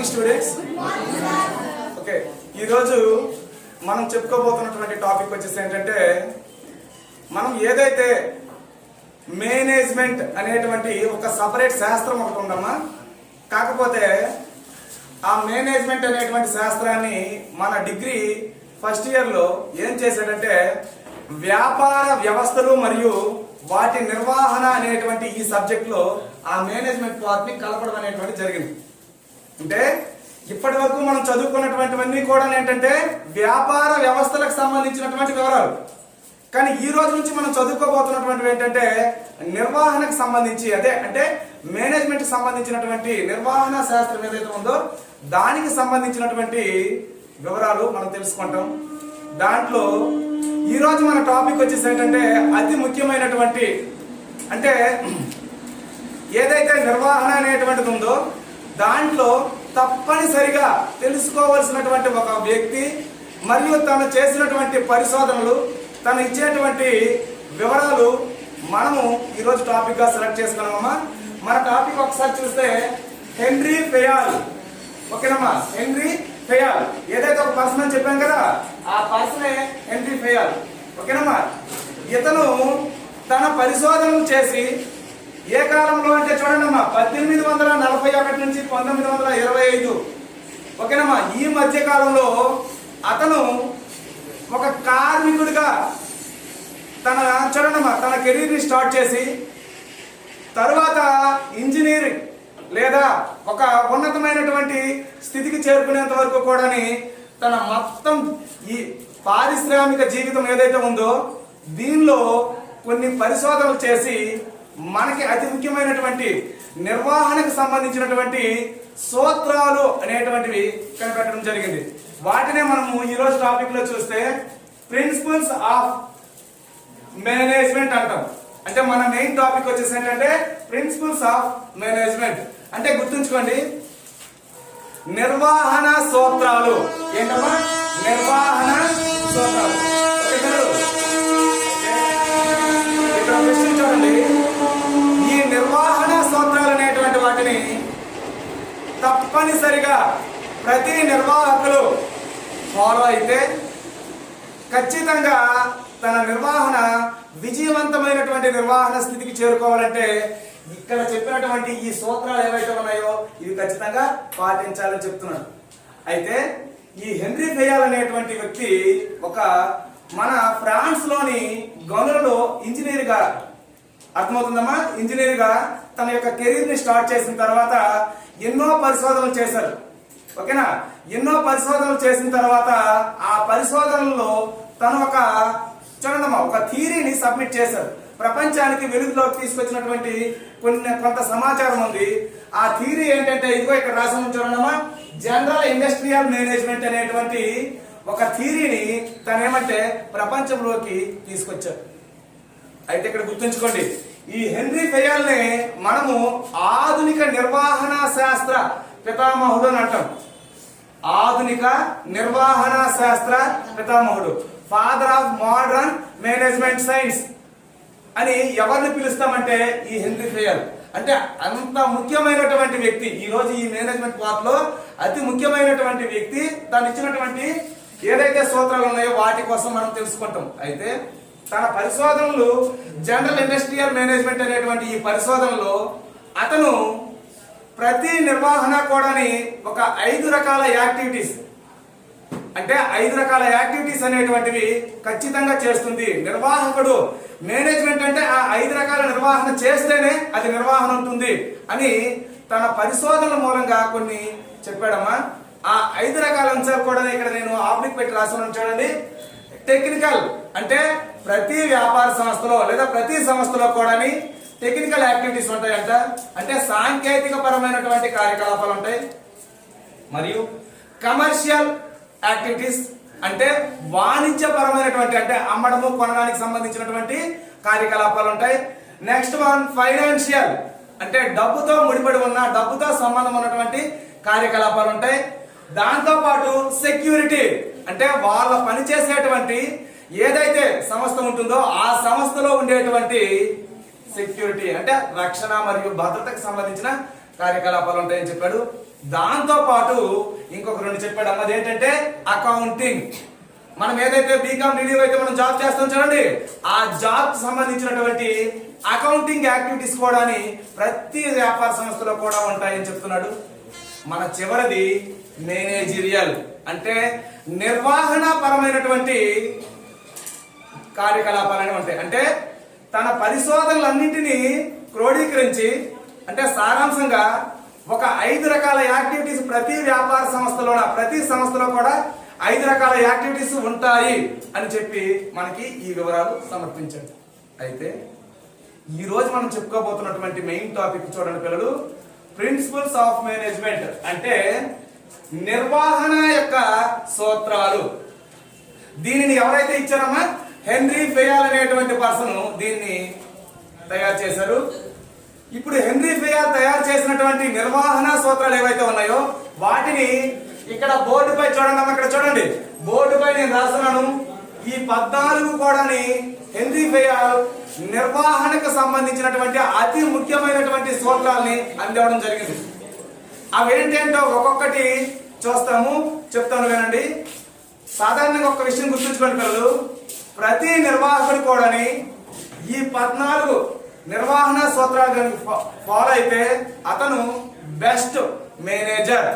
Students okay ఈరోజు మనం చెప్పుకోబోతున్నటువంటి topic వచ్చేసి ఏంటంటే మనం ఏదైతే మేనేజ్మెంట్ అనేటువంటి ఒక సపరేట్ శాస్త్రం ఒకటి ఉందమ్మా. కాకపోతే ఆ మేనేజ్మెంట్ అనేటువంటి శాస్త్రాన్ని మన డిగ్రీ ఫస్ట్ ఇయర్లో ఏం చేశాడంటే వ్యాపార వ్యవస్థలు మరియు వాటి నిర్వహణ అనేటువంటి ఈ సబ్జెక్ట్లో ఆ మేనేజ్మెంట్ పార్ట్ని కలపడం అనేటువంటి జరిగింది. అంటే ఇప్పటి వరకు మనం చదువుకున్నటువంటివన్నీ కూడా ఏంటంటే వ్యాపార వ్యవస్థలకు సంబంధించినటువంటి వివరాలు. కానీ ఈ రోజు నుంచి మనం చదువుకోబోతున్నటువంటివి ఏంటంటే నిర్వహణకు సంబంధించి అదే అంటే మేనేజ్మెంట్ కి సంబంధించినటువంటి నిర్వహణ శాస్త్రం ఏదైతే ఉందో దానికి సంబంధించినటువంటి వివరాలు మనం తెలుసుకుంటాం. దాంట్లో ఈ రోజు మన టాపిక్ వచ్చేసి ఏంటంటే అతి ముఖ్యమైనటువంటి అంటే ఏదైతే నిర్వహణ అనేటువంటిది ఉందో దాంట్లో తప్పనిసరిగా తెలుసుకోవలసినటువంటి ఒక వ్యక్తి మరియు తను చేసినటువంటి పరిశోధనలు తను ఇచ్చేటువంటి వివరాలు మనము ఈరోజు టాపిక్ గా సెలెక్ట్ చేసుకున్నామమ్మా. మన టాపిక్ ఒకసారి చూస్తే హెన్రీ ఫెయాల్. ఓకేనమ్మా, హెన్రీ ఫెయాల్ ఏదైతే ఒక పర్సన్ అని చెప్పాం కదా ఆ పర్సనే హెన్రీ ఫెయాల్. ఓకేనమ్మా, ఇతను తన పరిశోధనలు చేసి ఏ కాలంలో అంటే చూడండి అమ్మా 1841 నుంచి 1925. ఓకేనమ్మా, ఈ మధ్య కాలంలో అతను ఒక కార్మికుడిగా తన కెరీర్ ని స్టార్ట్ చేసి తరువాత ఇంజనీరింగ్ లేదా ఒక ఉన్నతమైనటువంటి స్థితికి చేరుకునేంత వరకు కూడా తన మొత్తం ఈ పారిశ్రామిక జీవితం ఏదైతే ఉందో దీనిలో కొన్ని పరిశోధనలు చేసి మనకి అతి ముఖ్యమైనటువంటి నిర్వహణకు సంబంధించినటువంటి సూత్రాలు అనేటువంటివి కనిపెట్టడం జరిగింది. వాటినే మనము ఈరోజు టాపిక్ లో చూస్తే ప్రిన్సిపల్స్ ఆఫ్ మేనేజ్మెంట్ అంటాం. అంటే మన మెయిన్ టాపిక్ వచ్చేసి ఏంటంటే ప్రిన్సిపల్స్ ఆఫ్ మేనేజ్మెంట్. అంటే గుర్తుంచుకోండి, నిర్వహణ సూత్రాలు. ఏంటమ్మా? నిర్వహణ సూత్రాలు. ఇక్కడ క్వశ్చన్ చూడండి, ఈ నిర్వహణ సూత్రాలు అనేటువంటి వాటిని తప్పనిసరిగా ప్రతి నిర్వాహకులు ఫాలో అయితే ఖచ్చితంగా తన నిర్వహణ విజయవంతమైనటువంటి నిర్వహణ స్థితికి చేరుకోవాలంటే ఇక్కడ చెప్పినటువంటి ఈ సూత్రాలు ఏవైతే ఉన్నాయో ఇవి ఖచ్చితంగా పాటించాలని చెప్తున్నాడు. అయితే ఈ హెన్రీ ఫెయాల్ అనేటువంటి వ్యక్తి ఒక మన ఫ్రాన్స్ లోని గనులలో ఇంజనీర్ గా, అర్థమవుతుందమ్మా, ఇంజనీర్ గా తన యొక్క కెరీర్ ని స్టార్ట్ చేసిన తర్వాత ఎన్నో పరిశోధనలు చేశారు. ఓకేనా, ఎన్నో పరిశోధనలు చేసిన తర్వాత ఆ పరిశోధనల్లో తను ఒక థియరీని సబ్మిట్ చేశారు. ప్రపంచానికి వెలుగులోకి తీసుకొచ్చినటువంటి కొంత సమాచారం ఉంది. ఆ థియరీ ఏంటంటే ఇదిగో ఇక్కడ రాసి చూడమ్మా, జనరల్ ఇండస్ట్రియల్ మేనేజ్మెంట్ అనేటువంటి ఒక థియరీని తనేమంటే ప్రపంచంలోకి తీసుకొచ్చారు. అయితే ఇక్కడ గుర్తుంచుకోండి, ఈ హెన్రీ ఫెయాల్ ని మనము ఆధునిక నిర్వహణ శాస్త్ర పితామహుడు అని అంటాం. ఆధునిక నిర్వహణ శాస్త్ర పితామహుడు, father of modern management science అని ఎవరిని పిలుస్తామంటే ఈ హెన్రీ ఫెయాల్. అంటే అంత ముఖ్యమైనటువంటి వ్యక్తి ఈ రోజు ఈ మేనేజ్మెంట్ పార్ట్ లో అతి ముఖ్యమైనటువంటి వ్యక్తి. తను ఇచ్చినటువంటి ఏదైతే సూత్రాలు ఉన్నాయో వాటి కోసం మనం తెలుసుకుంటాం. అయితే తన పరిశోధనలు జనరల్ ఇండస్ట్రియల్ మేనేజ్మెంట్ అనేటువంటి ఈ పరిశోధనలో అతను ప్రతి నిర్వహణ కూడా ఒక 5 రకాల యాక్టివిటీస్, అంటే 5 రకాల యాక్టివిటీస్ అనేటువంటివి ఖచ్చితంగా చేస్తుంది నిర్వాహకుడు. మేనేజ్మెంట్ అంటే ఆ 5 రకాల నిర్వహణ చేస్తేనే అది నిర్వహణ ఉంటుంది అని తన పరిశోధనల మూలంగా కొన్ని చెప్పాడమ్మా. ఆ 5 రకాల అంశాలు కూడా ఇక్కడ నేను ఆబ్లిక్ పెట్టి రాస్తున్నాను చూడండి. టెక్నికల్ అంటే ప్రతి వ్యాపార సంస్థలో లేదా ప్రతి సంస్థలో కూడా టెక్నికల్ యాక్టివిటీస్ ఉంటాయంట, అంటే సాంకేతిక పరమైనటువంటి కార్యకలాపాలు ఉంటాయి. మరియు కమర్షియల్ యాక్టివిటీస్ అంటే వాణిజ్యపరమైనటువంటి అంటే అమ్మడము కొనడానికి సంబంధించినటువంటి కార్యకలాపాలు ఉంటాయి. నెక్స్ట్ వన్ ఫైనాన్షియల్ అంటే డబ్బుతో ముడిపడి ఉన్న డబ్బుతో సంబంధం ఉన్నటువంటి కార్యకలాపాలు ఉంటాయి. దాంతో పాటు సెక్యూరిటీ అంటే వాళ్ళ పనిచేసేటువంటి ఏదైతే సంస్థ ఉంటుందో ఆ సంస్థలో ఉండేటువంటి సెక్యూరిటీ అంటే రక్షణ మరియు భద్రతకు సంబంధించిన కార్యకలాపాలు ఉంటాయని చెప్పాడు. దాంతో పాటు ఇంకొక రెండు చెప్పాడు అది ఏంటంటే అకౌంటింగ్. మనం ఏదైతే బీకామ్ రిలీవ్ అయితే మనం జాబ్ చేస్తాం చూడండి, ఆ జాబ్ సంబంధించినటువంటి అకౌంటింగ్ యాక్టివిటీస్ కూడా ప్రతి వ్యాపార సంస్థలో కూడా ఉంటాయని చెప్తున్నాడు. మన చివరిది మేనేజీరియల్, అంటే నిర్వహణ పరమైనటువంటి కార్యకలాపాలని ఉంటాయి. అంటే తన పరిశోధనలన్నింటినీ క్రోడీకరించి, అంటే సారాంశంగా ఒక 5 రకాల యాక్టివిటీస్ ప్రతి వ్యాపార ప్రతి సంస్థలో కూడా 5 రకాల యాక్టివిటీస్ ఉంటాయి అని చెప్పి మనకి ఈ వివరాలు సమర్పించాడు. అయితే ఈ రోజు మనం చెప్పుకోబోతున్నటువంటి మెయిన్ టాపిక్ చూడండి పిల్లలు, ప్రిన్సిపల్స్ ఆఫ్ మేనేజ్మెంట్, అంటే నిర్వహణ యొక్క సూత్రాలు. దీనిని ఎవరైతే ఇచ్చారమ్మా, హెన్రీ ఫెయాల్ అనేటువంటి పర్సన్ దీన్ని తయారు చేశారు. ఇప్పుడు హెన్రీ ఫెయాల్ తయారు చేసినటువంటి నిర్వహణ సూత్రాలు ఏవైతే ఉన్నాయో వాటిని ఇక్కడ బోర్డుపై చూడండి అమ్మ, ఇక్కడ చూడండి బోర్డుపై నేను రాస్తున్నాను. ఈ 14 కూడా హెన్రీ ఫెయాల్ నిర్వహణకు సంబంధించినటువంటి అతి ముఖ్యమైనటువంటి సూత్రాలని అందివ్వడం జరిగింది. అవేంటేంటో ఒక్కొక్కటి చూస్తాము, చెప్తాను వినండి. సాధారణంగా ఒక విషయం గుర్తుంచుకోండి పిల్లలు, ప్రతి నిర్వాహకుడు కూడా ఈ 14 నిర్వహణ సూత్రాలు కనుక ఫాలో అయితే అతను బెస్ట్ మేనేజర్,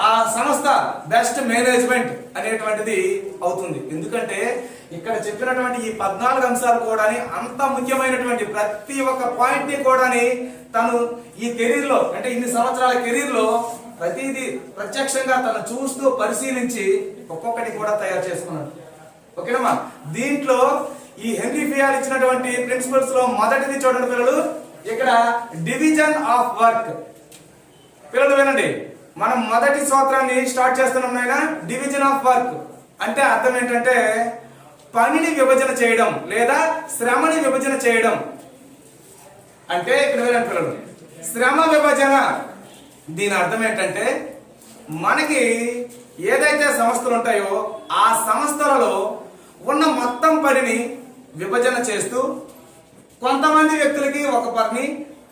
ఆ సంస్థ బెస్ట్ మేనేజ్మెంట్ అనేటువంటిది అవుతుంది. ఎందుకంటే ఇక్కడ చెప్పినటువంటి ఈ 14 అంశాలు కూడా అంత ముఖ్యమైనటువంటి ప్రతి ఒక్క పాయింట్ ని కూడా తను ఈ కెరీర్ లో, అంటే ఇన్ని సంవత్సరాల కెరీర్ లో ప్రతిదీ ప్రత్యక్షంగా తను చూస్తూ పరిశీలించి ఒక్కొక్కటి కూడా తయారు చేసుకున్నాడు. ఓకేనమ్మా, దీంట్లో ఈ హెన్రీ ఫెయాల్ ఇచ్చినటువంటి ప్రిన్సిపల్స్ లో మొదటిది చూడండి పిల్లలు, ఇక్కడ డివిజన్ ఆఫ్ వర్క్. పిల్లలు వినండి, మనం మొదటి సూత్రాన్ని స్టార్ట్ చేస్తున్నాం నాయన. డివిజన్ ఆఫ్ వర్క్ అంటే అర్థం ఏంటంటే పనిని విభజన చేయడం లేదా శ్రమని విభజన చేయడం. అంటే ఇక్కడ వినండి పిల్లలు, శ్రమ విభజన దీని అర్థం ఏంటంటే మనకి ఏదైతే సంస్థలు ఉంటాయో ఆ సంస్థలలో ఉన్న మొత్తం పనిని విభజన చేస్తూ కొంతమంది వ్యక్తులకి ఒక పని,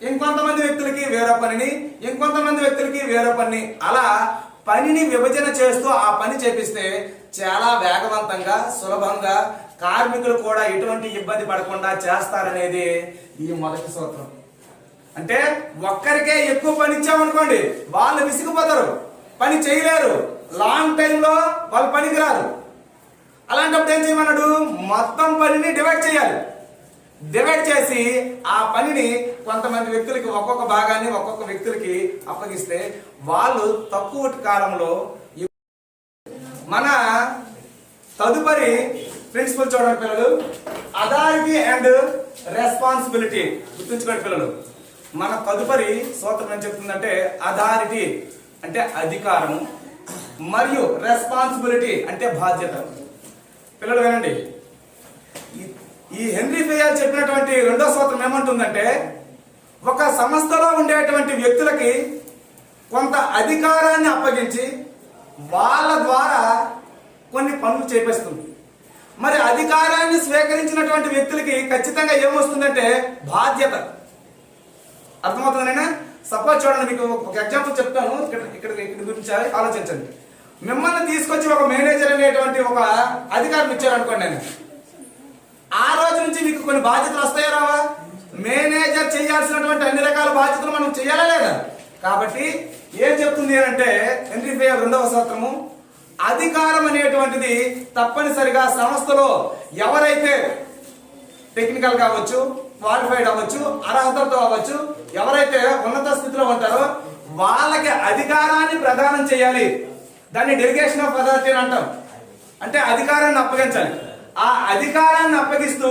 ఇంకొంతమంది వ్యక్తులకి వేరే పనిని, ఇంకొంతమంది వ్యక్తులకి వేరే పని, అలా పనిని విభజన చేస్తూ ఆ పని చేపిస్తే చాలా వేగవంతంగా సులభంగా కార్మికులు కూడా ఎటువంటి ఇబ్బంది పడకుండా చేస్తారనేది ఈ మొదటి సూత్రం. అంటే ఒక్కరికే ఎక్కువ పని ఇచ్చామనుకోండి వాళ్ళు విసిగిపోతారు, పని చేయలేరు, లాంగ్ టైంలో వాళ్ళు పనికి రారు. అలాంటప్పుడు ఏం చేయమన్నాడు, మొత్తం పనిని డివైడ్ చేయాలి. డివైడ్ చేసి ఆ పనిని కొంతమంది వ్యక్తులకి ఒక్కొక్క భాగాన్ని ఒక్కొక్క వ్యక్తులకి అప్పగిస్తే వాళ్ళు తక్కువ కాలంలో. మన తదుపరి ప్రిన్సిపల్ చూడండి పిల్లలు, అథారిటీ అండ్ రెస్పాన్సిబిలిటీ. గుర్తుంచుకోండి పిల్లలు, మన తదుపరి సూత్రం ఏం చెప్తుందంటే అథారిటీ అంటే అధికారము మరియు రెస్పాన్సిబిలిటీ అంటే బాధ్యత. పిల్లలు వినండి, ఈ హెన్రీ ఫెయాల్ చెప్పినటువంటి రెండో సూత్రం ఏమంటుందంటే ఒక సంస్థలో ఉండేటువంటి వ్యక్తులకి కొంత అధికారాన్ని అప్పగించి వాళ్ళ ద్వారా కొన్ని పనులు చేపిస్తుంది. మరి అధికారాన్ని స్వీకరించినటువంటి వ్యక్తులకి ఖచ్చితంగా ఏమొస్తుందంటే బాధ్యత. అర్థమవుతుందనేనా? సపోజ్ చూడండి, మీకు ఒక ఎగ్జాంపుల్ చెప్తాను, ఇక్కడ గురించి ఆలోచించండి. మిమ్మల్ని తీసుకొచ్చి ఒక మేనేజర్ అనేటువంటి ఒక అధికారం ఇచ్చారనుకోండి, నేను ఆ రోజు నుంచి మీకు కొన్ని బాధ్యతలు వస్తాయా రావా? మేనేజర్ చేయాల్సినటువంటి అన్ని రకాల బాధ్యతలు మనం చేయాలా లేదా? కాబట్టి ఏం చెప్తుంది అంటే హెన్రీ ఫెయాల్ రెండవ సూత్రము, అధికారం అనేటువంటిది తప్పనిసరిగా సంస్థలో ఎవరైతే టెక్నికల్ కావచ్చు, క్వాలిఫైడ్ అవ్వచ్చు, అర్హతలతో అవ్వచ్చు, ఎవరైతే ఉన్నత స్థితిలో ఉంటారో వాళ్ళకి అధికారాన్ని ప్రదానం చేయాలి. దాన్ని డెలిగేషన్ ఆఫ్ అథారిటీ అని అంటాం. అంటే అధికారాన్ని అప్పగించాలి. ఆ అధికారాన్ని అప్పగిస్తూ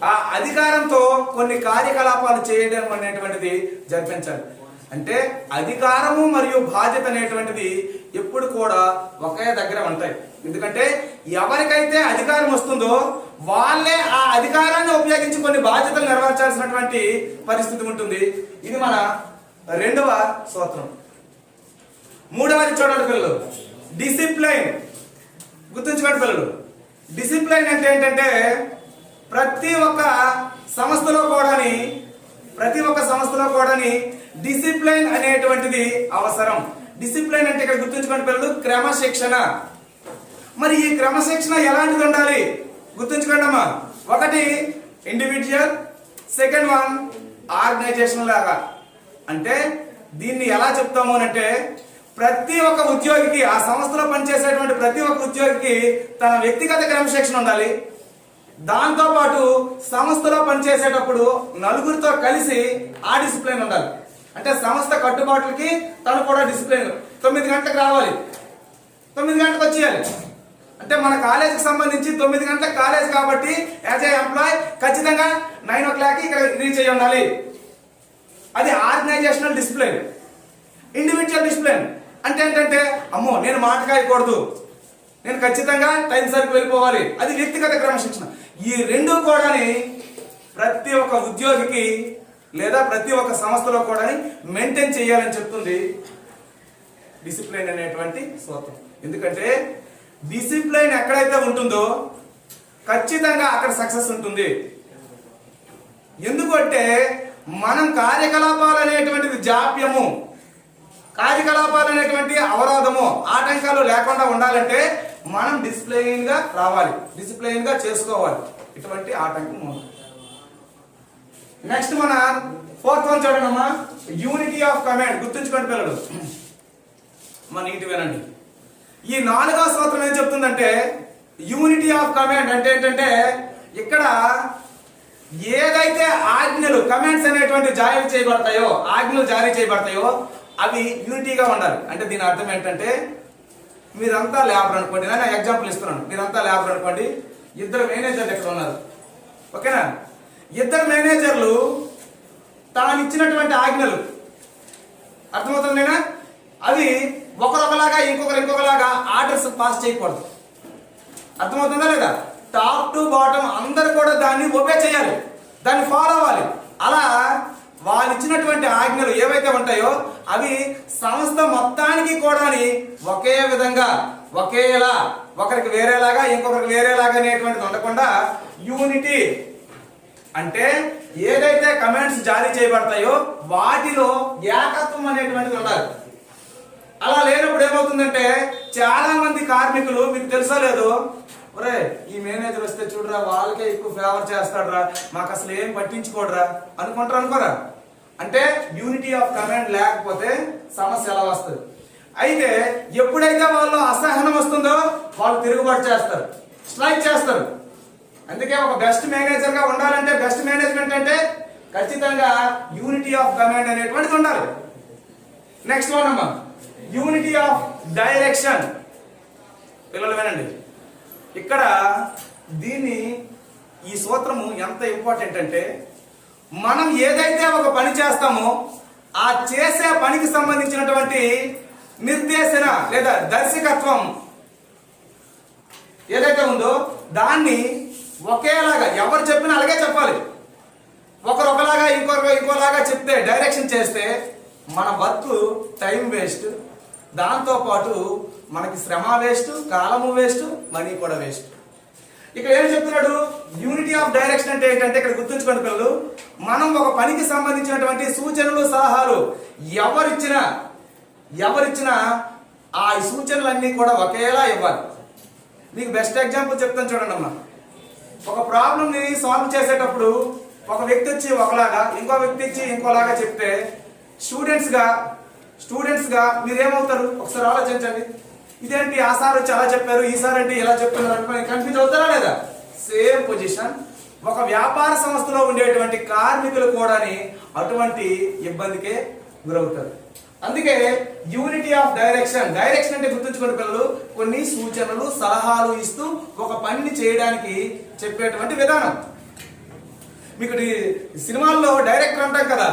ఆ అధికారంతో కొన్ని కార్యకలాపాలు చేయడం అనేటువంటిది జరిపించాలి. అంటే అధికారము మరియు బాధ్యత అనేటువంటిది ఎప్పుడు కూడా ఒకే దగ్గర ఉంటాయి. ఎందుకంటే ఎవరికైతే అధికారం వస్తుందో వాళ్ళే ఆ అధికారాన్ని ఉపయోగించి కొన్ని బాధ్యతలు నెరవేర్చాల్సినటువంటి పరిస్థితి ఉంటుంది. ఇది మన రెండవ సూత్రం. మూడవది చూడండి పిల్లలు, డిసిప్లైన్. గుర్తుంచుకోండి పిల్లలు, డిసిప్లైన్ అంటే ఏంటంటే ప్రతి ఒక్క సంస్థలో కూడా ప్రతి ఒక్క సంస్థలో కూడా డిసిప్లిన్ అనేటువంటిది అవసరం. డిసిప్లిన్ అంటే ఇక్కడ గుర్తుంచుకోండి పిల్లలు, క్రమశిక్షణ. మరి ఈ క్రమశిక్షణ ఎలాంటిది ఉండాలి గుర్తుంచుకోండి అమ్మా. ఒకటి ఇండివిజువల్, సెకండ్ వన్ ఆర్గనైజేషన్ లాగా. అంటే దీన్ని ఎలా చెప్తాము అంటే ప్రతి ఒక్క ఉద్యోగికి, ఆ సంస్థలో పనిచేసేటువంటి ప్రతి ఒక్క ఉద్యోగికి తన వ్యక్తిగత క్రమశిక్షణ ఉండాలి. దాంతో పాటు సంస్థలో పనిచేసేటప్పుడు నలుగురితో కలిసి ఆ డిసిప్లిన్ ఉండాలి. అంటే సంస్థ కట్టుబాట్లకి తను కూడా డిసిప్లిన్. 9 గంటలకు రావాలి, 9 గంటలకు వచ్చేయాలి. అంటే మన కాలేజీకి సంబంధించి 9 గంటలకు కాలేజ్ కాబట్టి యాజ్ ఏ ఎంప్లాయ్ ఖచ్చితంగా 9 o'clock ఇక్కడ రీచ్ అయ్యి ఉండాలి. అది ఆర్గనైజేషనల్ డిసిప్లిన్. ఇండివిజువల్ డిసిప్లిన్ అంటే ఏంటంటే అమ్మో నేను మాట కాయకూడదు, నేను ఖచ్చితంగా టైం సరికి వెళ్ళిపోవాలి, అది వ్యక్తిగత క్రమశిక్షణ. ఈ రెండు కూడా ప్రతి ఒక్క ఉద్యోగికి లేదా ప్రతి ఒక్క సంస్థలో కూడా మెయింటైన్ చేయాలని చెప్తుంది డిసిప్లిన్ అనేటువంటి సూత్రం. ఎందుకంటే డిసిప్లిన్ ఎక్కడైతే ఉంటుందో ఖచ్చితంగా అక్కడ సక్సెస్ ఉంటుంది. ఎందుకంటే మనం కార్యకలాపాలు అనేటువంటిది జాప్యము, కార్యకలాపాలు అనేటువంటి అవరోధము, ఆటంకాలు లేకుండా ఉండాలంటే మనం డిసిప్లైన్ గా రావాలి, డిసిప్లైన్ గా చేసుకోవాలి. ఇటువంటి ఆటంకం ఉంది. నెక్స్ట్ మన 4th వన్ చూడండి అమ్మా, యూనిటీ ఆఫ్ కమాండ్. గుర్తుంచుకోండి పిల్లలు, మన నీటి వినండి. ఈ 4వ సూత్రం ఏం చెప్తుందంటే యూనిటీ ఆఫ్ కమాండ్ అంటే ఏంటంటే ఇక్కడ ఏదైతే ఆజ్ఞలు కమాండ్స్ అనేటువంటి జారీ చేయబడతాయో, ఆజ్ఞలు జారీ చేయబడతాయో అవి యూనిటీగా ఉండాలి. అంటే దీని అర్థం ఏంటంటే మీరంతా లేబర్ అనుకోండి, నేను ఎగ్జాంపుల్ ఇస్తున్నాను. మీరంతా లేబర్ అనుకోండి, 2 మేనేజర్లు ఇక్కడ ఉన్నారు, ఓకేనా? 2 మేనేజర్లు తాను ఇచ్చినటువంటి ఆజ్ఞలు అర్థమవుతుందేనా, అవి ఒకరొకలాగా ఇంకొకలాగా ఆర్డర్స్ పాస్ చేయకూడదు. అర్థమవుతుందా లేదా? టాప్ టు బాటమ్ అందరు కూడా దాన్ని ఒబే చేయాలి, దాన్ని ఫాలో అవ్వాలి. అలా వాళ్ళు ఇచ్చినటువంటి ఆజ్ఞలు ఏవైతే ఉంటాయో అవి సంస్థ మొత్తానికి కూడా ఒకే విధంగా, ఒకేలా, ఒకరికి వేరేలాగా ఇంకొకరికి వేరేలాగా అనేటువంటిది ఉండకుండా యూనిటీ అంటే ఏదైతే కమాండ్స్ జారీ చేయబడతాయో వాటిలో ఏకత్వం అనేటువంటిది ఉండాలి. అలా లేనప్పుడు ఏమవుతుందంటే చాలా మంది కార్మికులు, మీకు తెలుసా లేదు, ఒరే ఈ మేనేజర్ వస్తే చూడరా వాళ్ళకే ఎక్కువ ఫేవర్ చేస్తాడరా, మాకు అసలు ఏం పట్టించుకోడరా అనుకోరా. అంటే యూనిటీ ఆఫ్ కమాండ్ లేకపోతే సమస్య ఎలా వస్తుంది. అయితే ఎప్పుడైతే వాళ్ళు అసహనం వస్తుందో వాళ్ళు తిరుగుబాటు చేస్తారు, స్ట్రైక్ చేస్తారు. అందుకే ఒక బెస్ట్ మేనేజర్ గా ఉండాలంటే, బెస్ట్ మేనేజ్మెంట్ అంటే ఖచ్చితంగా యూనిటీ ఆఫ్ కమాండ్ అనేటువంటిది ఉండాలి. నెక్స్ట్ వన్ అమ్మా, యూనిటీ ఆఫ్ డైరెక్షన్. పిల్లలు వినండి, ఇక్కడ దీన్ని ఈ సూత్రము ఎంత ఇంపార్టెంట్ అంటే మనం ఏదైతే ఒక పని చేస్తామో ఆ చేసే పనికి సంబంధించినటువంటి నిర్దేశన లేదా దర్శకత్వం ఏదైతే ఉందో దాన్ని ఒకేలాగా ఎవరు చెప్పినా అలాగే చెప్పాలి. ఒకరు ఒకలాగా ఇంకోలాగా చెప్తే, డైరెక్షన్ చేస్తే మన వర్క్ టైం వేస్ట్, దాంతో పాటు మనకి శ్రమ వేస్ట్, కాలము వేస్ట్, మనీ కూడా వేస్ట్. ఇక్కడ ఏం చెప్తున్నాడు, యూనిటీ ఆఫ్ డైరెక్షన్ అంటే ఏంటంటే ఇక్కడ గుర్తుంచుకోండి పిల్లలు, మనం ఒక పనికి సంబంధించినటువంటి సూచనలు సలహాలు ఎవరిచ్చినా ఆ సూచనలన్నీ కూడా ఒకేలా ఇవ్వాలి. మీకు బెస్ట్ ఎగ్జాంపుల్ చెప్తాను చూడండి అమ్మా. ఒక ప్రాబ్లమ్ ని సాల్వ్ చేసేటప్పుడు ఒక వ్యక్తి వచ్చి ఒకలాగా, ఇంకో వ్యక్తి వచ్చి ఇంకోలాగా చెప్తే స్టూడెంట్స్ గా మీరేమవుతారు ఒకసారి ఆలోచించండి. ఇదేంటి ఆ సార్ వచ్చి అలా చెప్పారు, ఈ సార్ అంటే ఇలా చెప్తున్నారు అనుకుని కన్ఫ్యూజ్ అవుతారా లేదా? సేమ్ పొజిషన్ ఒక వ్యాపార సంస్థలో ఉండేటువంటి కార్మికులు కూడా అటువంటి ఇబ్బందికే గురవుతారు. అందుకే యూనిటీ ఆఫ్ డైరెక్షన్ అంటే గుర్తుంచుకోండి పిల్లలు, కొన్ని సూచనలు సలహాలు ఇస్తూ ఒక పనిని చేయడానికి చెప్పేటువంటి విధానం. మీకు సినిమాల్లో డైరెక్టర్ అంటాం కదా,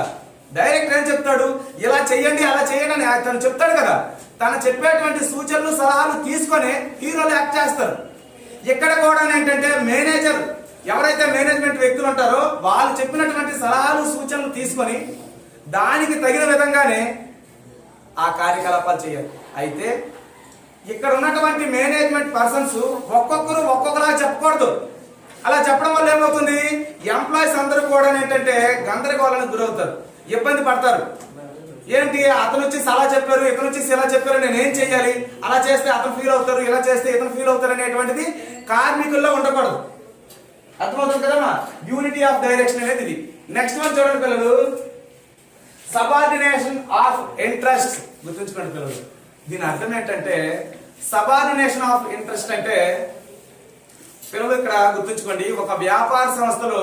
డైరెక్టర్ ఏం చెప్తాడు, ఇలా చెయ్యండి అలా చేయండి అని తను చెప్తాడు కదా. తను చెప్పేటువంటి సూచనలు సలహాలు తీసుకొని హీరోలు యాక్ట్ చేస్తారు. ఇక్కడ కూడా ఏంటంటే మేనేజర్, ఎవరైతే మేనేజ్మెంట్ వ్యక్తులు ఉంటారో వాళ్ళు చెప్పినటువంటి సలహాలు సూచనలు తీసుకొని దానికి తగిన విధంగానే ఆ కార్యకలాపాలు చేయాలి. అయితే ఇక్కడ ఉన్నటువంటి మేనేజ్మెంట్ పర్సన్స్ ఒక్కొక్కరు ఒక్కొక్కలా చెప్పకూడదు. అలా చెప్పడం వల్ల ఏమవుతుంది, ఎంప్లాయీస్ అందరూ కూడా ఏంటంటే గందరగోళానికి గురవుతారు, ఇబ్బంది పడతారు. ఏంటి, అతను వచ్చి అలా చెప్పారు, ఇతను వచ్చి ఇలా చెప్పారు, నేను ఏం చెయ్యాలి, అలా చేస్తే అతను ఫీల్ అవుతారు, ఇలా చేస్తే ఇతను ఫీల్ అవుతారు అనేటువంటిది కార్మికుల్లో ఉండకూడదు. అర్థమవుతుంది కదమ్మా, యూనిటీ ఆఫ్ డైరెక్షన్ అనేది ఇది. నెక్స్ట్ వన్ చూడండి పిల్లలు, సబార్డినేషన్ ఆఫ్ ఇంట్రెస్ట్. గుర్తుంచుకోండి పిల్లలు, దీని అర్థం ఏంటంటే సబార్డినేషన్ ఆఫ్ ఇంట్రెస్ట్ అంటే పిల్లలు ఇక్కడ గుర్తుంచుకోండి, ఒక వ్యాపార సంస్థలో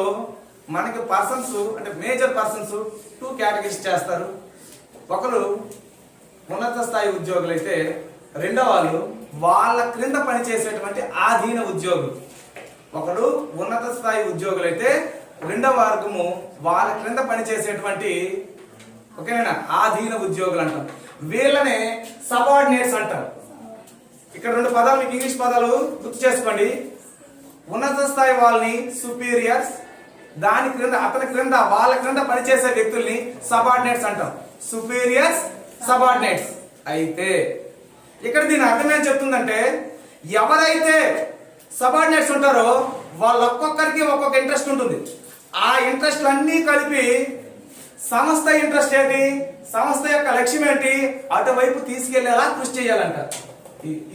మనకి పర్సన్స్ అంటే మేజర్ పర్సన్స్ 2 కేటగిరీస్ చేస్తారు. ఒకరు ఉన్నత స్థాయి ఉద్యోగులు అయితే రెండో వాళ్ళు వాళ్ళ క్రింద పనిచేసేటువంటి ఆధీన ఉద్యోగులు. ఒకడు ఉన్నత స్థాయి ఉద్యోగులు అయితే రెండవ వర్గము వాళ్ళ క్రింద పనిచేసేటువంటి ఓకేనా ఆధీన ఉద్యోగులు అంటారు. వీళ్ళనే సబార్డినేట్స్ అంటారు. ఇక్కడ 2 పదాలు మీకు ఇంగ్లీష్ పదాలు గుర్తు చేసుకోండి. ఉన్నత స్థాయి వాళ్ళని సుపీరియర్స్, దాని క్రింద అతని క్రింద వాళ్ళ క్రింద పనిచేసే వ్యక్తుల్ని సబార్డినేట్స్ అంటాం. Superiors, subordinates. అయితే ఇక్కడ దీని అర్థం ఏం చెప్తుందంటే, ఎవరైతే సబార్డినేట్స్ ఉంటారో వాళ్ళ ఒక్కొక్కరికి ఒక్కొక్క ఇంట్రెస్ట్ ఉంటుంది. ఆ ఇంట్రెస్ట్ అన్నీ కలిపి సంస్థ ఇంట్రెస్ట్ ఏంటి, సంస్థ యొక్క లక్ష్యం ఏంటి, అటువైపు తీసుకెళ్లేలా కృషి చేయాలంట.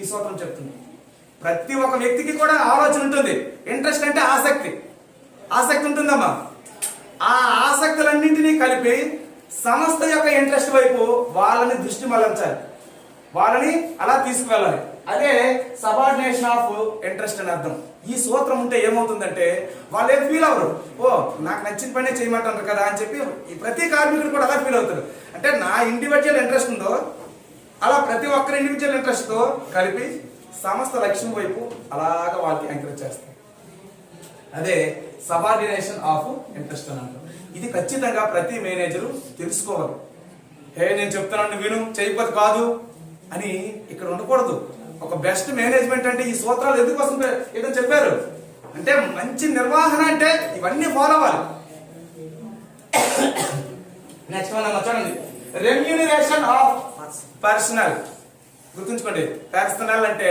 ఈ సూత్రం చెప్తుంది. ప్రతి ఒక్క వ్యక్తికి కూడా ఆలోచన ఉంటుంది. ఇంట్రెస్ట్ అంటే ఆసక్తి, ఆసక్తి ఉంటుందమ్మా. ఆ ఆసక్తులన్నింటినీ కలిపి సంస్థ యొక్క ఇంట్రెస్ట్ వైపు వాళ్ళని దృష్టి మళ్లించాలి, వాళ్ళని అలా తీసుకువెళ్ళాలి. అదే సబార్డినేషన్ ఆఫ్ ఇంట్రెస్ట్ అని అర్థం. ఈ సూత్రం ఉంటే ఏమవుతుందంటే వాళ్ళు ఏం ఫీల్ అవ్వరు, ఓ నాకు నచ్చిన పనే చేయమంటారు కదా అని చెప్పి ప్రతి కార్మికుడు కూడా అలా ఫీల్ అవుతారు. అంటే నా ఇండివిజువల్ ఇంట్రెస్ట్ ఉందో అలా ప్రతి ఒక్కరి ఇండివిజువల్ ఇంట్రెస్ట్ తో కలిపి సంస్థ లక్ష్యం వైపు అలాగా వాళ్ళకి ఎంకరేజ్ చేస్తారు. అదే సబార్డినేషన్ ఆఫ్ ఇంట్రెస్ట్ అని అంటారు. ఇది ఖచ్చితంగా ప్రతి మేనేజరు తెలుసుకోవాలి. నేను చెప్తాను విను, చేయకపోతే కాదు అని ఇక్కడ ఉండకూడదు. ఒక బెస్ట్ మేనేజ్మెంట్ అంటే ఈ సూత్రాలు ఎందుకోసం ఏదో చెప్పారు అంటే, మంచి నిర్వహణ అంటే ఇవన్నీ ఫాలో అవ్వాలి. నెక్స్ట్ వన్ చూడండి, రెమ్యూనరేషన్ ఆఫ్ పర్సనల్. గుర్తుంచుకోండి, పర్సనల్ అంటే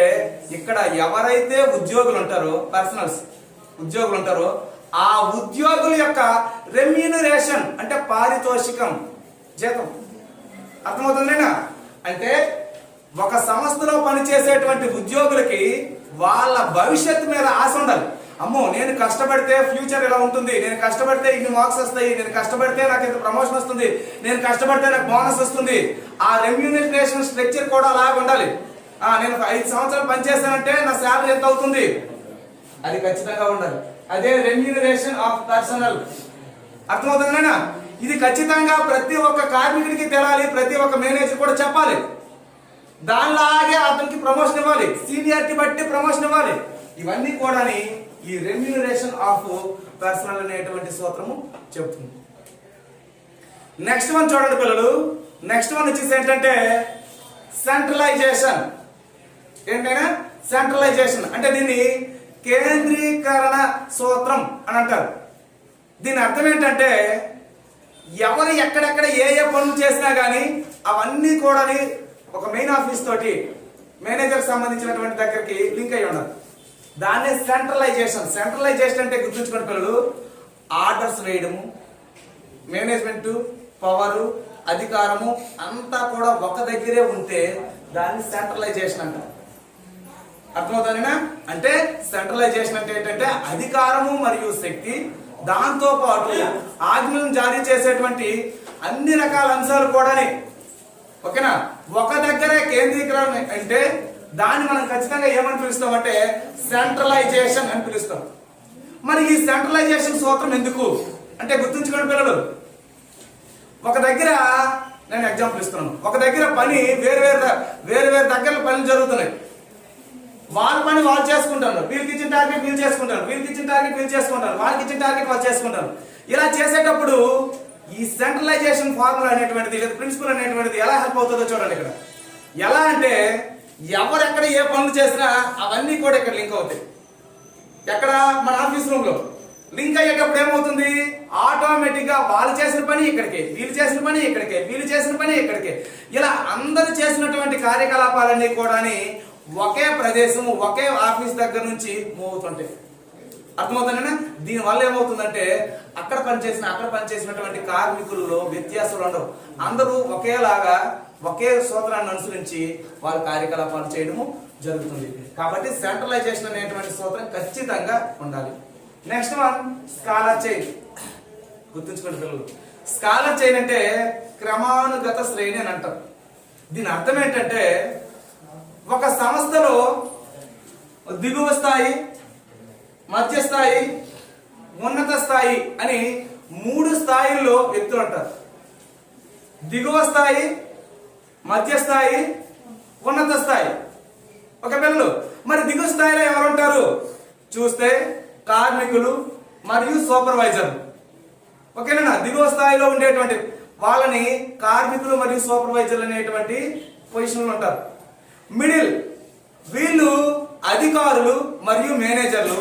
ఇక్కడ ఎవరైతే ఉద్యోగులు ఉంటారో, పర్సనల్స్ ఉద్యోగులు ఉంటారో ఆ ఉద్యోగుల యొక్క రెమ్యూనరేషన్ అంటే పారితోషికం, జీతం. అర్థమవుతుందేనా? అంటే ఒక సంస్థలో పనిచేసేటువంటి ఉద్యోగులకి వాళ్ళ భవిష్యత్తు మీద ఆశ ఉండాలి. అమ్మో నేను కష్టపడితే ఫ్యూచర్ ఇలా ఉంటుంది, నేను కష్టపడితే ఇన్ని మార్క్స్ వస్తాయి, నేను కష్టపడితే నాకు ఇంత ప్రమోషన్ వస్తుంది, నేను కష్టపడితే నాకు బోనస్ వస్తుంది. ఆ రెమ్యూనరేషన్ స్ట్రక్చర్ కూడా అలాగే ఉండాలి. నేను 5 సంవత్సరాలు పనిచేస్తానంటే నా శాలరీ ఎంత అవుతుంది, అది ఖచ్చితంగా ఉండాలి. అదే రెమ్యూనరేషన్ ఆఫ్ పర్సనల్. అర్థమవుతుందేనా? ఇది ఖచ్చితంగా ప్రతి ఒక్క కార్మికుడికి తెలాలి, ప్రతి ఒక్క మేనేజర్ కూడా చెప్పాలి. దానిలాగే అతనికి ప్రమోషన్ ఇవ్వాలి, సీనియారిటీ బట్టి ప్రమోషన్ ఇవ్వాలి. ఇవన్నీ కూడా ఈ రెమ్యూనరేషన్ ఆఫ్ పర్సనల్ అనేటువంటి సూత్రము చెప్తుంది. నెక్స్ట్ వన్ చూడండి పిల్లలు, నెక్స్ట్ వన్ వచ్చేసి ఏంటంటే సెంట్రలైజేషన్. ఏంటైనా సెంట్రలైజేషన్ అంటే దీన్ని కేంద్రీకరణ సూత్రం అని అంటారు. దీని అర్థం ఏంటంటే ఎవరు ఎక్కడెక్కడ ఏ ఏ పనులు చేసినా గానీ అవన్నీ కూడా ఒక మెయిన్ ఆఫీస్ తోటి మేనేజర్ సంబంధించినటువంటి దగ్గరికి లింక్ అయి ఉన్నారు. దాన్నే సెంట్రలైజేషన్. సెంట్రలైజేషన్ అంటే గుర్తుంచుకున్న పిల్లలు ఆర్డర్స్ వేయడము, మేనేజ్మెంట్ పవరు, అధికారము అంతా కూడా ఒక దగ్గరే ఉంటే దాన్ని సెంట్రలైజేషన్ అంటారు. అర్థమవుతుందేనా? అంటే సెంట్రలైజేషన్ అంటే ఏంటంటే అధికారము మరియు శక్తి, దాంతో పాటు ఆజ్ఞలను జారీ చేసేటువంటి అన్ని రకాల అంశాలు కూడా ఓకేనా ఒక దగ్గరే కేంద్రీకరణ అంటే దాన్ని మనం ఖచ్చితంగా ఏమని పిలుస్తాం అంటే సెంట్రలైజేషన్ అని పిలుస్తాం. మరి ఈ సెంట్రలైజేషన్ సూత్రం ఎందుకు అంటే గుర్తుంచుకోండి పిల్లలు, ఒక దగ్గర నేను ఎగ్జాంపుల్ ఇస్తున్నాను. ఒక దగ్గర పని వేరు వేరు దగ్గర పనులు జరుగుతున్నాయి. వాళ్ళ పని వాళ్ళు చేసుకుంటారు, వీళ్ళకి ఇచ్చిన టార్గెట్ వీళ్ళు చేసుకుంటారు, వీళ్ళకి ఇచ్చిన టార్గెట్ వీళ్ళు చేసుకుంటారు, వాళ్ళకి ఇచ్చిన టార్గెట్ వాళ్ళు చేసుకుంటారు. ఇలా చేసేటప్పుడు ఈ సెంట్రలైజేషన్ ఫార్ములా అనేటువంటిది లేదా ప్రిన్సిపల్ అనేటువంటిది ఎలా హెల్ప్ అవుతుందో చూడండి. ఇక్కడ ఎలా అంటే ఎవరెక్కడ ఏ పనులు చేసినా అవన్నీ కూడా ఇక్కడ లింక్ అవుతాయి. ఎక్కడ మన ఆఫీస్ రూమ్ లో లింక్ అయ్యేటప్పుడు ఏమవుతుంది, ఆటోమేటిక్ గా వాళ్ళు చేసిన పని ఇక్కడికే, వీళ్ళు చేసిన పని ఇక్కడికే, వీళ్ళు చేసిన పని ఇక్కడికే, ఇలా అందరూ చేసినటువంటి కార్యకలాపాలన్నీ కూడా ఒకే ప్రదేశం ఒకే ఆఫీస్ దగ్గర నుంచి మూవ్ అవుతుంటాయి. అర్థమవుతుందనే. దీనివల్ల ఏమవుతుందంటే అక్కడ పనిచేసినటువంటి కార్మికుల్లో వ్యత్యాసాలు ఉండవు. అందరూ ఒకేలాగా ఒకే సూత్రాన్ని అనుసరించి వారి కార్యకలాపాలు చేయడము జరుగుతుంది. కాబట్టి సెంట్రలైజేషన్ అనేటువంటి సూత్రం ఖచ్చితంగా ఉండాలి. Next one scholar chain. గుర్తుంచుకోండి పిల్లలు, స్కాలర్ చైన్ అంటే క్రమానుగత శ్రేణి అని అంటారు. దీని అర్థం ఏంటంటే ఒక సంస్థలో దిగువ స్థాయి, మధ్య స్థాయి, ఉన్నత స్థాయి అని 3 స్థాయిల్లో వ్యక్తులు ఉంటారు. దిగువ స్థాయి, మధ్య స్థాయి, ఉన్నత స్థాయి. ఓకే పిల్లలు, మరి దిగువ స్థాయిలో ఎవరు ఉంటారు చూస్తే కార్మికులు మరియు సూపర్వైజర్లు. ఓకేనా? దిగువ స్థాయిలో ఉండేటువంటి వాళ్ళని కార్మికులు మరియు సూపర్వైజర్లు అనేటువంటి పొజిషన్లు ఉంటారు. మిడిల్, వీళ్ళు అధికారులు మరియు మేనేజర్లు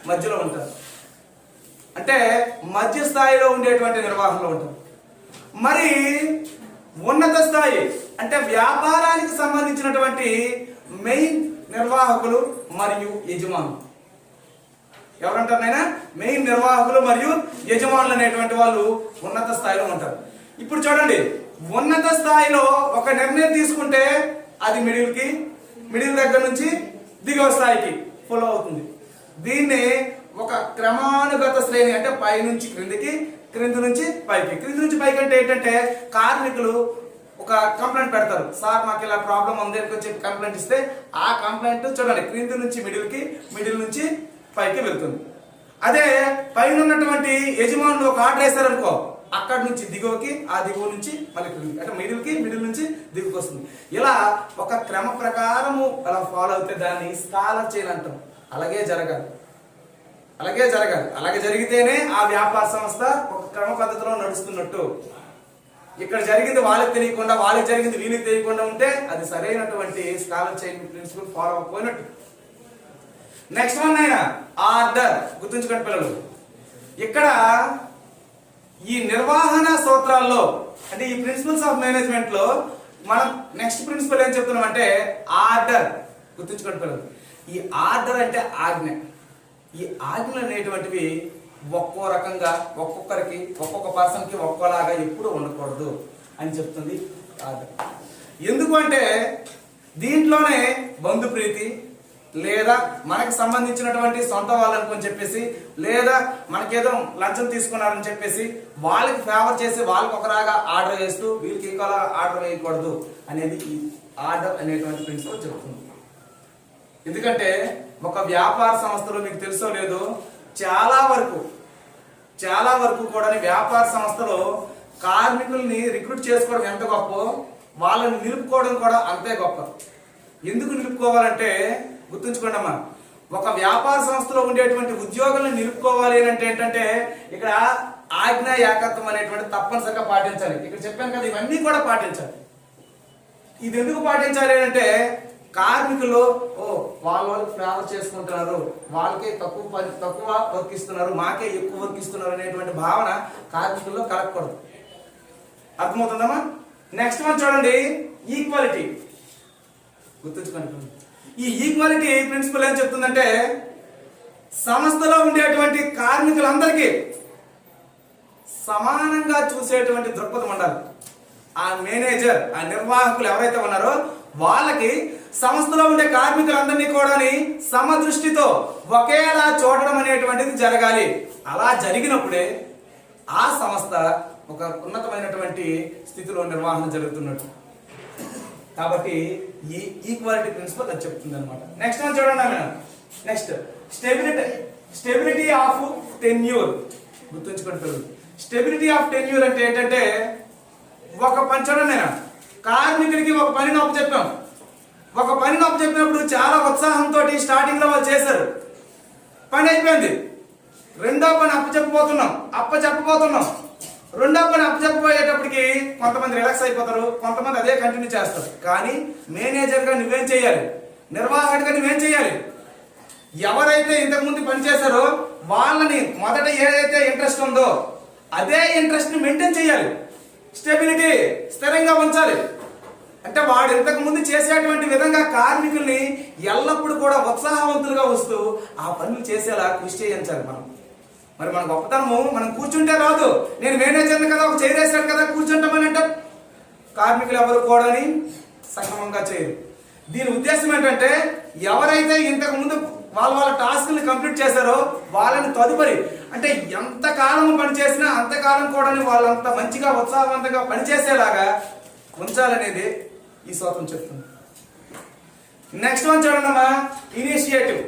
మధ్యలో ఉంటారు. అంటే మధ్య స్థాయిలో ఉండేటువంటి నిర్వహణలో ఉంటారు. మరి ఉన్నత స్థాయి అంటే వ్యాపారానికి సంబంధించినటువంటి మెయిన్ నిర్వాహకులు మరియు యజమానులు. ఎవరంటారు నాయనా? మెయిన్ నిర్వాహకులు మరియు యజమానులు అనేటువంటి వాళ్ళు ఉన్నత స్థాయిలో ఉంటారు. ఇప్పుడు చూడండి, ఉన్నత స్థాయిలో ఒక నిర్ణయం తీసుకుంటే అది మిడిల్ దగ్గర నుంచి దిగువ స్థాయికి ఫాలో అవుతుంది. దీన్ని ఒక క్రమానుగత శ్రేణి అంటే పై నుంచి క్రిందికి, క్రింది నుంచి పైకి. క్రింది నుంచి పైకి అంటే ఏంటంటే కార్మికులు ఒక కంప్లైంట్ పెడతారు, సార్ మాకు ఇలా ప్రాబ్లం ఉంది అని చెప్పి కంప్లైంట్ ఇస్తే ఆ కంప్లైంట్ చూడండి క్రింది నుంచి మిడిల్ నుంచి పైకి వెళ్తుంది. అదే పైన ఉన్నటువంటి యజమానులు ఒక ఆర్డర్ వేస్తారనుకో, అక్కడి నుంచి దిగువకి, ఆ దిగువ నుంచి మళ్ళీ క్రిందికి, అంటే మిడిల్ నుంచి దిగువకి వస్తుంది. ఇలా ఒక క్రమ ప్రకారము అలా ఫాలో అవుతే దాన్ని స్కాలర్ చైన్ అంటాం. అలాగే జరగాలి. అలాగే జరిగితేనే ఆ వ్యాపార సంస్థ ఒక క్రమ పద్ధతిలో నడుస్తున్నట్టు. ఇక్కడ జరిగింది వాళ్ళకి తెలియకుండా, వాళ్ళకి జరిగింది వీళ్ళకి తెలియకుండా ఉంటే అది సరైనటువంటి స్కాలర్ చైన్ ప్రిన్సిపల్ ఫాలో అవ్వకపోయినట్టు. నెక్స్ట్ వన్ అయినా ఆర్డర్. గుర్తుంచుకోండి పిల్లలు, ఇక్కడ ఈ నిర్వహణ సూత్రాల్లో అంటే ఈ ప్రిన్సిపల్స్ ఆఫ్ మేనేజ్మెంట్ లో మనం నెక్స్ట్ ప్రిన్సిపల్ ఏం చెప్తున్నాం అంటే ఆర్డర్. గుర్తుంచుకోండి పిల్లలు, ఈ ఆర్డర్ అంటే ఆజ్ఞ. ఈ ఆజ్ఞలు అనేటువంటివి ఒక్కో రకంగా ఒక్కొక్కరికి, ఒక్కొక్క పర్సన్కి ఒక్కోలాగా ఎప్పుడు ఉండకూడదు అని చెప్తుంది ఆర్డర్. ఎందుకు అంటే దీంట్లోనే బంధుప్రీతి లేదా మనకి సంబంధించినటువంటి సొంత వాళ్ళని చెప్పేసి, లేదా మనకేదో లంచం తీసుకున్నారని చెప్పేసి వాళ్ళకి ఫేవర్ చేసి వాళ్ళకి ఒకలాగా ఆర్డర్ చేస్తూ వీళ్ళకి ఇంకోలా ఆర్డర్ వేయకూడదు అనేది ఈ ఆర్డర్ అనేటువంటి ప్రిన్సిపల్ చెప్తుంది. ఎందుకంటే ఒక వ్యాపార సంస్థలో మీకు తెలుసో లేదో చాలా వరకు కూడా వ్యాపార సంస్థలో కార్మికుల్ని రిక్రూట్ చేసుకోవడం ఎంత గొప్ప, వాళ్ళని నిలుపుకోవడం కూడా అంతే గొప్ప. ఎందుకు నిలుపుకోవాలంటే గుర్తుంచుకోండి అమ్మా, ఒక వ్యాపార సంస్థలో ఉండేటువంటి ఉద్యోగులను నిలుపుకోవాలి అంటే ఏంటంటే ఇక్కడ ఆజ్ఞా ఏకత్వం అనేటువంటి తప్పనిసరిగా పాటించాలి. ఇక్కడ చెప్పాను కదా, ఇవన్నీ కూడా పాటించాలి. ఇది ఎందుకు పాటించాలి అంటే కార్మికులు వాళ్ళకి ఫేవర్ చేసుకుంటున్నారు, వాళ్ళకే తక్కువ వర్క్ ఇస్తున్నారు, మాకే ఎక్కువ వర్క్ ఇస్తున్నారు అనేటువంటి భావన కార్మికుల్లో కలగకూడదు. అర్థమవుతుందమ్మా? నెక్స్ట్ వన్ చూడండి, ఈక్వాలిటీ. గుర్తుంచుకోండి, ఈ ఈక్వాలిటీ ప్రిన్సిపల్ ఏం చెప్తుందంటే సంస్థలో ఉండేటువంటి కార్మికులందరికీ సమానంగా చూసేటువంటి దృక్పథం ఉండాలి. ఆ మేనేజర్, ఆ నిర్వాహకులు ఎవరైతే ఉన్నారో వాళ్ళకి సంస్థలో ఉండే కార్మికులందరినీ కూడా సమదృష్టితో ఒకేలా చూడడం అనేటువంటిది జరగాలి. అలా జరిగినప్పుడే ఆ సంస్థ ఒక ఉన్నతమైనటువంటి స్థితిలో నిర్వహణ జరుగుతున్నట్టు. కాబట్టి ఈ ఈక్వాలిటీ ప్రిన్సిపల్ అది చెప్తుంది అనమాట. నెక్స్ట్ వన్ చూడండి madam. Next stability of tenure. గుర్తుంచుకోండి పిల్లలు, స్టెబిలిటీ ఆఫ్ టెన్యూర్ అంటే ఏంటంటే ఒక పని చూడండి, నేను కార్మికుడికి ఒక పనిని అప్పచెప్పాం. ఒక పనిని అప్పచెప్పినప్పుడు చాలా ఉత్సాహంతో స్టార్టింగ్ లో వాళ్ళు చేశారు, పని అయిపోయింది. రెండో పని అప్పచెప్పబోతున్నాం. రెండో పని అప్పచెప్పబోయేటప్పటికి కొంతమంది రిలాక్స్ అయిపోతారు, కొంతమంది అదే కంటిన్యూ చేస్తారు. కానీ మేనేజర్గా నువ్వేం చేయాలి, నిర్వాహకుడిగా నువ్వేం చేయాలి, ఎవరైతే ఇంతకుముందు పని చేశారో వాళ్ళని మొదట ఏదైతే ఇంట్రెస్ట్ ఉందో అదే ఇంట్రెస్ట్ ని మెయింటైన్ చేయాలి. స్టెబిలిటీ, స్థిరంగా ఉంచాలి. అంటే వాడు ఇంతకు ముందు చేసేటువంటి విధంగా కార్మికుల్ని ఎల్లప్పుడూ కూడా ఉత్సాహవంతులుగా వస్తూ ఆ పనులు చేసేలా కృషి చేయించాలి మనం. మరి మన గొప్పతనము మనం కూర్చుంటే రాదు. నేను మేనేజర్ని కదా, ఒక చైర్ వేసాడు కదా కూర్చుంటామని అంటే కార్మికులు ఎవరు కూడా సక్రమంగా చేయరు. దీని ఉద్దేశం ఏంటంటే ఎవరైతే ఇంతకు ముందు వాళ్ళ టాస్క్ని కంప్లీట్ చేశారో వాళ్ళని తదుపరి అంటే ఎంతకాలం పనిచేసినా అంతకాలం కూడా వాళ్ళంత మంచిగా ఉత్సాహవంతంగా పనిచేసేలాగా ఉంచాలనేది ఈ సూత్రం చెప్తుంది. నెక్స్ట్ వన్ చూడండమ్మా, ఇనిషియేటివ్.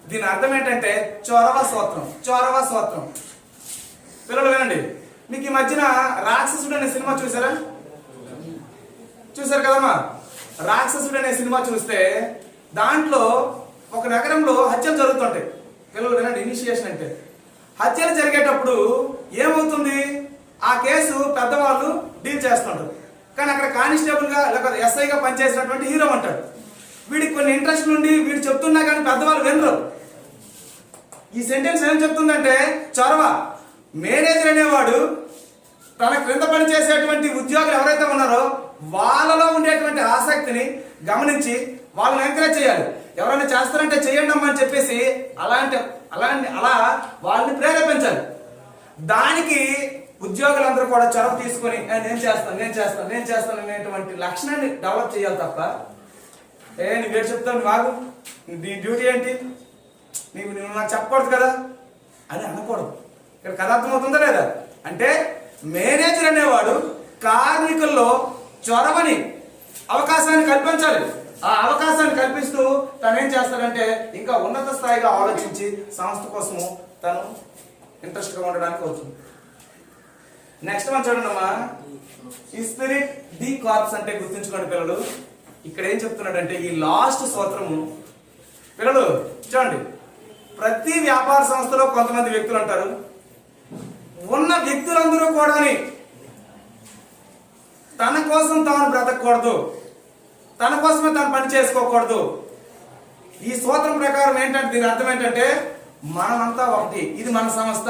దీని అర్థం ఏంటంటే చొరవ సూత్రం. చొరవ సూత్రం పిల్లలు వినండి. మీకు ఈ మధ్యన రాక్షసుడు అనే సినిమా చూసారా? చూసారు కదమ్మా. రాక్షసుడు అనే సినిమా చూస్తే దాంట్లో ఒక నగరంలో హత్యలు జరుగుతుంటాయి. పిల్లలు వినండి, ఇనిషియేషన్ అంటే హత్యలు జరిగేటప్పుడు ఏమవుతుంది, ఆ కేసు పెద్దవాళ్ళు డీల్ చేస్తుంటారు. కానీ అక్కడ కానిస్టేబుల్గా లేకపోతే ఎస్ఐగా పనిచేసినటువంటి హీరో అంటాడు. వీడికి కొన్ని ఇంట్రెస్ట్ నుండి వీడు చెప్తున్నా కానీ పెద్దవాళ్ళు వినరు. ఈ సెంటెన్స్ ఏం చెప్తుందంటే చొరవ. మేనేజర్ అనేవాడు తన క్రింద పనిచేసేటువంటి ఉద్యోగులు ఎవరైతే ఉన్నారో వాళ్ళలో ఉండేటువంటి ఆసక్తిని గమనించి వాళ్ళని ఎంకరేజ్ చేయాలి. ఎవరైనా చేస్తారంటే చేయండి అమ్మా అని చెప్పేసి అలా వాళ్ళని ప్రేరేపించాలి. దానికి ఉద్యోగులందరూ కూడా చొరవ తీసుకొని నేను చేస్తాను అనేటువంటి లక్షణాన్ని డెవలప్ చేయాలి తప్ప నువ్వు ఏడు చెప్తాను మాకు నీ డ్యూటీ ఏంటి, నువ్వు నాకు చెప్పకూడదు కదా అని అనకూడదు. ఇక్కడ కథ అర్థమవుతుందా లేదా? అంటే మేనేజర్ అనేవాడు కార్మికుల్లో చొరవని అవకాశాన్ని కల్పించాలి. ఆ అవకాశాన్ని కల్పిస్తూ తను ఏం చేస్తాడంటే ఇంకా ఉన్నత స్థాయిగా ఆలోచించి సంస్థ కోసము తను ఇంట్రెస్ట్గా ఉండడానికి అవుతుంది. నెక్స్ట్ మనం చూడండమ్మా, ఈ స్పిరిట్ ది కార్ప్స్ అంటే గుర్తుంచుకోండి పిల్లలు. ఇక్కడ ఏం చెప్తున్నాడంటే ఈ లాస్ట్ సూత్రము పిల్లలు చూడండి. ప్రతి వ్యాపార సంస్థలో కొంతమంది వ్యక్తులు అంటారు. ఉన్న వ్యక్తులందరూ కూడా తన కోసం తాను బ్రతకూడదు, తన కోసమే తాను పని చేసుకోకూడదు. ఈ సూత్రం ప్రకారం ఏంటంటే దీని అర్థం ఏంటంటే మనమంతా ఒకటి, ఇది మన సంస్థ,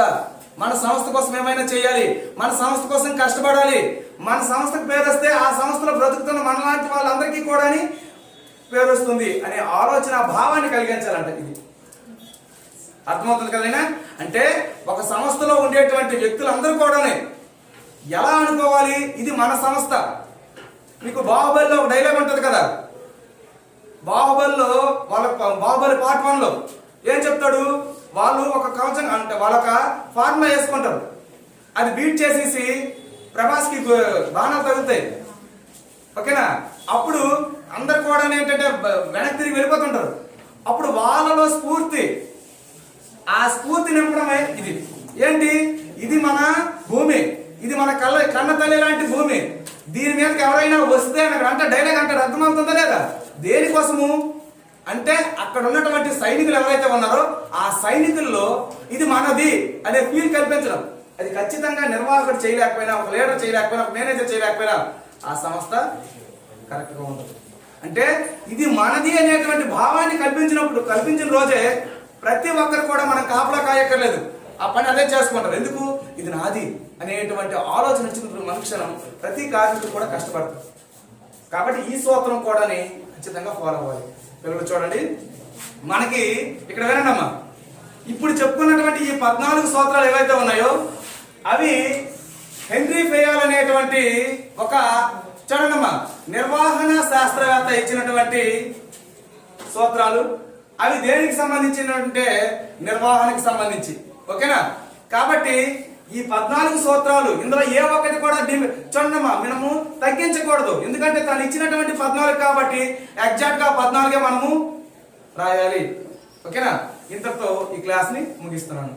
మన సంస్థ కోసం ఏమైనా చేయాలి, మన సంస్థ కోసం కష్టపడాలి. మన సంస్థకు పేరు వస్తే ఆ సంస్థలో బ్రతుకుతున్న మనలాంటి వాళ్ళందరికీ కూడా పేరు వస్తుంది అనే ఆలోచన భావాన్ని కలిగించాలంట. ఇది అర్థమవుతుంది కదైనా? అంటే ఒక సంస్థలో ఉండేటువంటి వ్యక్తులందరూ కూడా ఎలా అనుకోవాలి, ఇది మన సంస్థ. మీకు బాహుబలిలో ఒక డైలాగ్ ఉంటుంది కదా, బాహుబలిలో బాహుబలి పార్ట్ 1లో ఏం చెప్తాడు, వాళ్ళు ఒక కవచం అంటే వాళ్ళొక ఫార్ములా వేసుకుంటారు, అది బీట్ చేసేసి ప్రభాస్కి బాణాలు తగులుతాయి. ఓకేనా? అప్పుడు అందరు కూడా ఏంటంటే వెనక్కి తిరిగి వెళ్ళిపోతుంటారు. అప్పుడు వాళ్ళలో స్ఫూర్తి, ఆ స్ఫూర్తి నింపడమే ఇది. ఏంటి, ఇది మన భూమి, ఇది మన కన్న తల్లి లాంటి భూమి, దీని మీదకి ఎవరైనా వస్తే అంటే డైలాగ్ అంటారు. అర్థమవుతుందా లేదా? దేనికోసము అంటే అక్కడ ఉన్నటువంటి సైనికులు ఎవరైతే ఉన్నారో ఆ సైనికుల్లో ఇది మనది అనే ఫీల్ కల్పించడం. అది ఖచ్చితంగా నిర్వాహకుడు చేయలేకపోయినా, ఒక లీడర్ చేయలేకపోయినా, ఒక మేనేజర్ చేయలేకపోయినా ఆ సంస్థ కరెక్ట్గా ఉంటుంది. అంటే ఇది మనది అనేటువంటి భావాన్ని కల్పించిన రోజే ప్రతి ఒక్కరు కూడా మనం కాపలా కాయక్కర్లేదు, ఆ పని అదే చేసుకుంటారు. ఎందుకు, ఇది నాది అనేటువంటి ఆలోచన వచ్చినప్పుడు మనుక్షణం ప్రతి కార్మికుడు కూడా కష్టపడతారు. కాబట్టి ఈ సూత్రం కూడా ఖచ్చితంగా ఫాలో అవ్వాలి. పిల్లలు చూడండి, మనకి ఇక్కడ వినండి అమ్మా, ఇప్పుడు చెప్పుకున్నటువంటి ఈ 14 సూత్రాలు ఏవైతే ఉన్నాయో అవి హెన్రీ ఫెయాల్ అనేటువంటి ఒక చూడండమ్మా నిర్వహణ శాస్త్రవేత్త ఇచ్చినటువంటి సూత్రాలు. అవి దేనికి సంబంధించినంటే నిర్వహణకి సంబంధించి. ఓకేనా? కాబట్టి ఈ 14 సూత్రాలు ఇందులో ఏ ఒక్కటి కూడా చూడమ్మా మనము తగ్గించకూడదు. ఎందుకంటే తను ఇచ్చినటువంటి 14 కాబట్టి ఎగ్జాక్ట్ గా 14 మనము రాయాలి. ఓకేనా? ఇంతటితో ఈ క్లాస్ ని ముగిస్తున్నాను.